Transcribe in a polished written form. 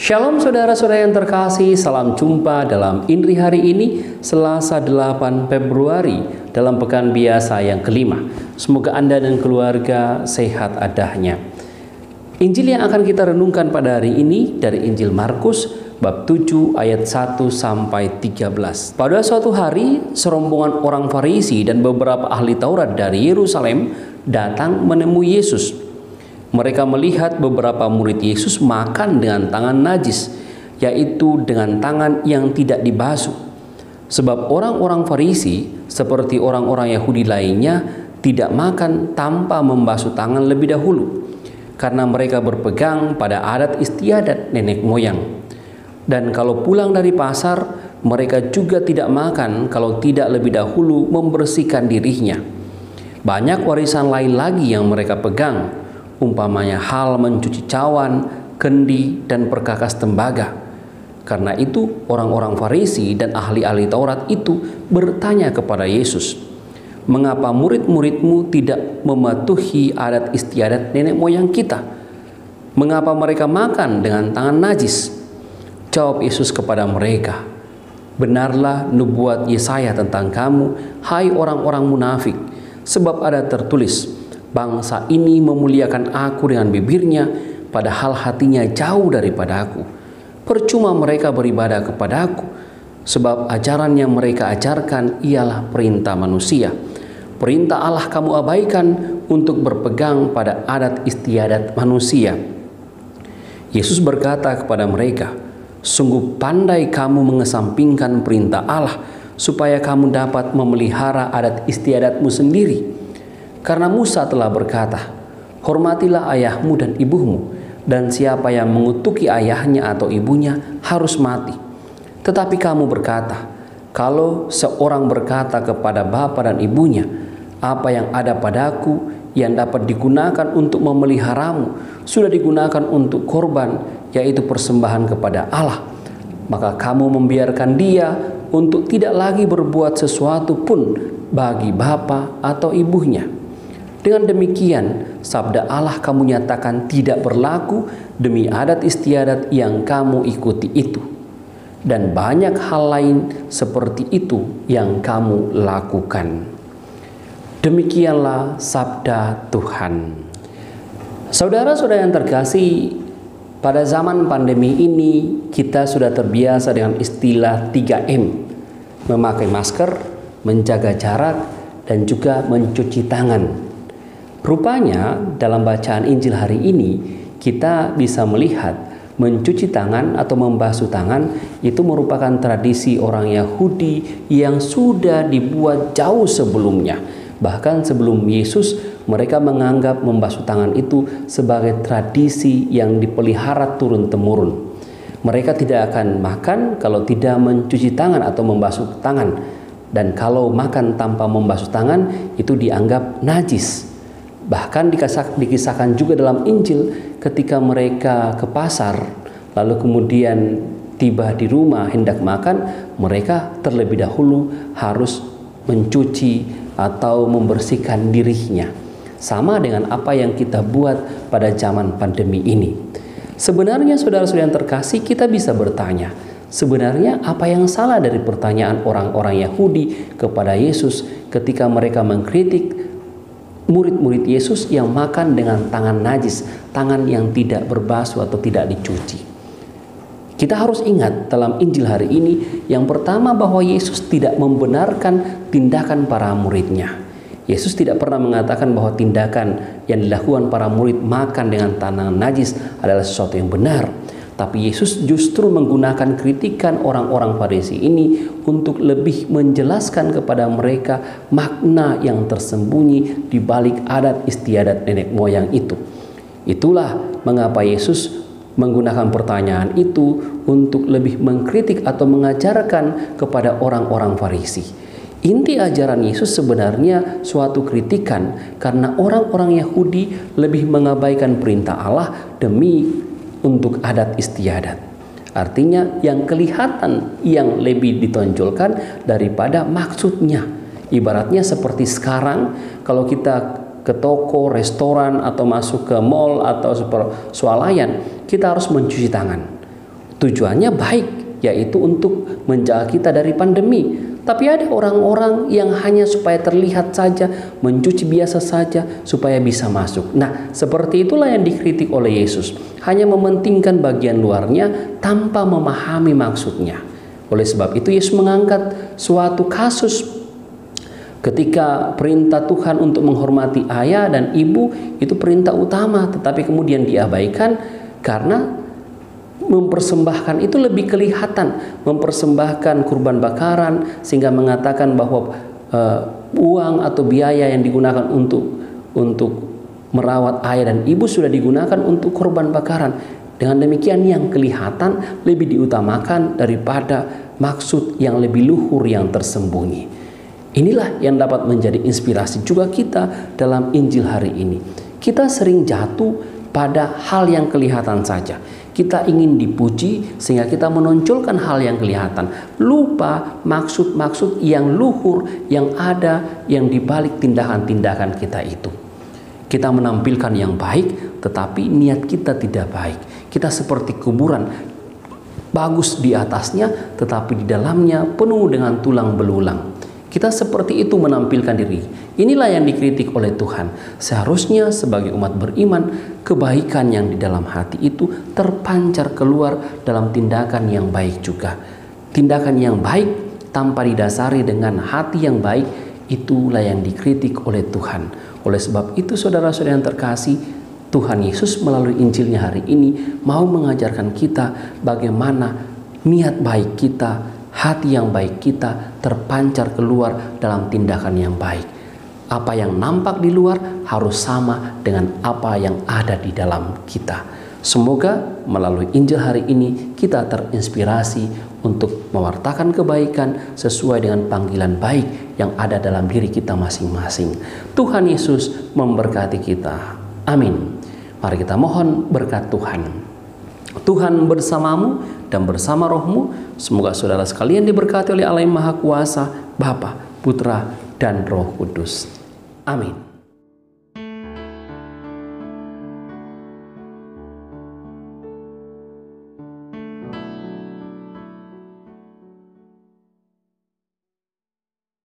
Shalom saudara-saudara yang terkasih, salam jumpa dalam Indri hari ini, Selasa 8 Februari, dalam pekan biasa yang kelima. Semoga Anda dan keluarga sehat adanya. Injil yang akan kita renungkan pada hari ini dari Injil Markus, bab 7 ayat 1 sampai 13. Pada suatu hari, serombongan orang Farisi dan beberapa ahli Taurat dari Yerusalem datang menemui Yesus. Mereka melihat beberapa murid Yesus makan dengan tangan najis, yaitu dengan tangan yang tidak dibasuh. Sebab orang-orang Farisi, seperti orang-orang Yahudi lainnya, tidak makan tanpa membasuh tangan lebih dahulu, karena mereka berpegang pada adat istiadat nenek moyang. Dan kalau pulang dari pasar, mereka juga tidak makan kalau tidak lebih dahulu membersihkan dirinya. Banyak warisan lain lagi yang mereka pegang, umpamanya hal mencuci cawan, kendi, dan perkakas tembaga. Karena itu orang-orang Farisi dan ahli-ahli Taurat itu bertanya kepada Yesus, "Mengapa murid-muridmu tidak mematuhi adat istiadat nenek moyang kita? Mengapa mereka makan dengan tangan najis?" Jawab Yesus kepada mereka, "Benarlah nubuat Yesaya tentang kamu, hai orang-orang munafik, sebab ada tertulis, bangsa ini memuliakan aku dengan bibirnya, padahal hatinya jauh daripada aku. Percuma mereka beribadah kepada aku, sebab ajaran yang mereka ajarkan ialah perintah manusia. Perintah Allah kamu abaikan untuk berpegang pada adat istiadat manusia." Yesus berkata kepada mereka, "Sungguh pandai kamu mengesampingkan perintah Allah, supaya kamu dapat memelihara adat istiadatmu sendiri. Karena Musa telah berkata, hormatilah ayahmu dan ibumu, dan siapa yang mengutuki ayahnya atau ibunya harus mati. Tetapi kamu berkata, kalau seorang berkata kepada bapa dan ibunya, apa yang ada padaku yang dapat digunakan untuk memeliharamu, sudah digunakan untuk korban, yaitu persembahan kepada Allah, maka kamu membiarkan dia untuk tidak lagi berbuat sesuatu pun bagi bapa atau ibunya. Dengan demikian, sabda Allah kamu nyatakan tidak berlaku demi adat istiadat yang kamu ikuti itu. Dan banyak hal lain seperti itu yang kamu lakukan." Demikianlah sabda Tuhan. Saudara-saudara yang terkasih, pada zaman pandemi ini kita sudah terbiasa dengan istilah 3M. Memakai masker, menjaga jarak, dan juga mencuci tangan. Rupanya dalam bacaan Injil hari ini kita bisa melihat mencuci tangan atau membasuh tangan itu merupakan tradisi orang Yahudi yang sudah dibuat jauh sebelumnya. Bahkan sebelum Yesus, mereka menganggap membasuh tangan itu sebagai tradisi yang dipelihara turun-temurun. Mereka tidak akan makan kalau tidak mencuci tangan atau membasuh tangan. Dan kalau makan tanpa membasuh tangan itu dianggap najis. Bahkan dikisahkan juga dalam Injil ketika mereka ke pasar, lalu kemudian tiba di rumah hendak makan, mereka terlebih dahulu harus mencuci atau membersihkan dirinya. Sama dengan apa yang kita buat pada zaman pandemi ini. Sebenarnya saudara-saudara yang terkasih, kita bisa bertanya, sebenarnya apa yang salah dari pertanyaan orang-orang Yahudi kepada Yesus ketika mereka mengkritik murid-murid Yesus yang makan dengan tangan najis, tangan yang tidak berbasuh atau tidak dicuci. Kita harus ingat dalam Injil hari ini, yang pertama bahwa Yesus tidak membenarkan tindakan para muridnya. Yesus tidak pernah mengatakan bahwa tindakan yang dilakukan para murid makan dengan tangan najis adalah sesuatu yang benar. Tapi Yesus justru menggunakan kritikan orang-orang Farisi ini untuk lebih menjelaskan kepada mereka makna yang tersembunyi di balik adat istiadat nenek moyang itu. Itulah mengapa Yesus menggunakan pertanyaan itu untuk lebih mengkritik atau mengajarkan kepada orang-orang Farisi. Inti ajaran Yesus sebenarnya suatu kritikan karena orang-orang Yahudi lebih mengabaikan perintah Allah demi untuk adat istiadat. Artinya yang kelihatan yang lebih ditonjolkan daripada maksudnya. Ibaratnya seperti sekarang kalau kita ke toko, restoran, atau masuk ke mall atau swalayan, kita harus mencuci tangan. Tujuannya baik, yaitu untuk menjaga kita dari pandemi. Tapi ada orang-orang yang hanya supaya terlihat saja, mencuci biasa saja, supaya bisa masuk. Nah, seperti itulah yang dikritik oleh Yesus. Hanya mementingkan bagian luarnya tanpa memahami maksudnya. Oleh sebab itu Yesus mengangkat suatu kasus ketika perintah Tuhan untuk menghormati ayah dan ibu itu perintah utama, tetapi kemudian diabaikan karena mempersembahkan itu lebih kelihatan, mempersembahkan kurban bakaran, sehingga mengatakan bahwa uang atau biaya yang digunakan untuk merawat ayah dan ibu sudah digunakan untuk kurban bakaran. Dengan demikian yang kelihatan lebih diutamakan daripada maksud yang lebih luhur yang tersembunyi. Inilah yang dapat menjadi inspirasi juga kita dalam Injil hari ini. Kita sering jatuh pada hal yang kelihatan saja. Kita ingin dipuji sehingga kita menonjolkan hal yang kelihatan. Lupa maksud-maksud yang luhur yang ada yang dibalik tindakan-tindakan kita itu. Kita menampilkan yang baik tetapi niat kita tidak baik. Kita seperti kuburan, bagus di atasnya tetapi di dalamnya penuh dengan tulang belulang. Kita seperti itu menampilkan diri. Inilah yang dikritik oleh Tuhan. Seharusnya sebagai umat beriman, kebaikan yang di dalam hati itu terpancar keluar dalam tindakan yang baik juga. Tindakan yang baik tanpa didasari dengan hati yang baik, itulah yang dikritik oleh Tuhan. Oleh sebab itu saudara-saudara yang terkasih, Tuhan Yesus melalui Injilnya hari ini mau mengajarkan kita bagaimana niat baik kita, hati yang baik kita terpancar keluar dalam tindakan yang baik. Apa yang nampak di luar harus sama dengan apa yang ada di dalam kita. Semoga melalui Injil hari ini kita terinspirasi untuk mewartakan kebaikan sesuai dengan panggilan baik yang ada dalam diri kita masing-masing. Tuhan Yesus memberkati kita. Amin. Mari kita mohon berkat Tuhan. Tuhan bersamamu dan bersama rohmu. Semoga saudara sekalian diberkati oleh Allah yang Maha Kuasa, Bapa, Putra, dan Roh Kudus. Amin.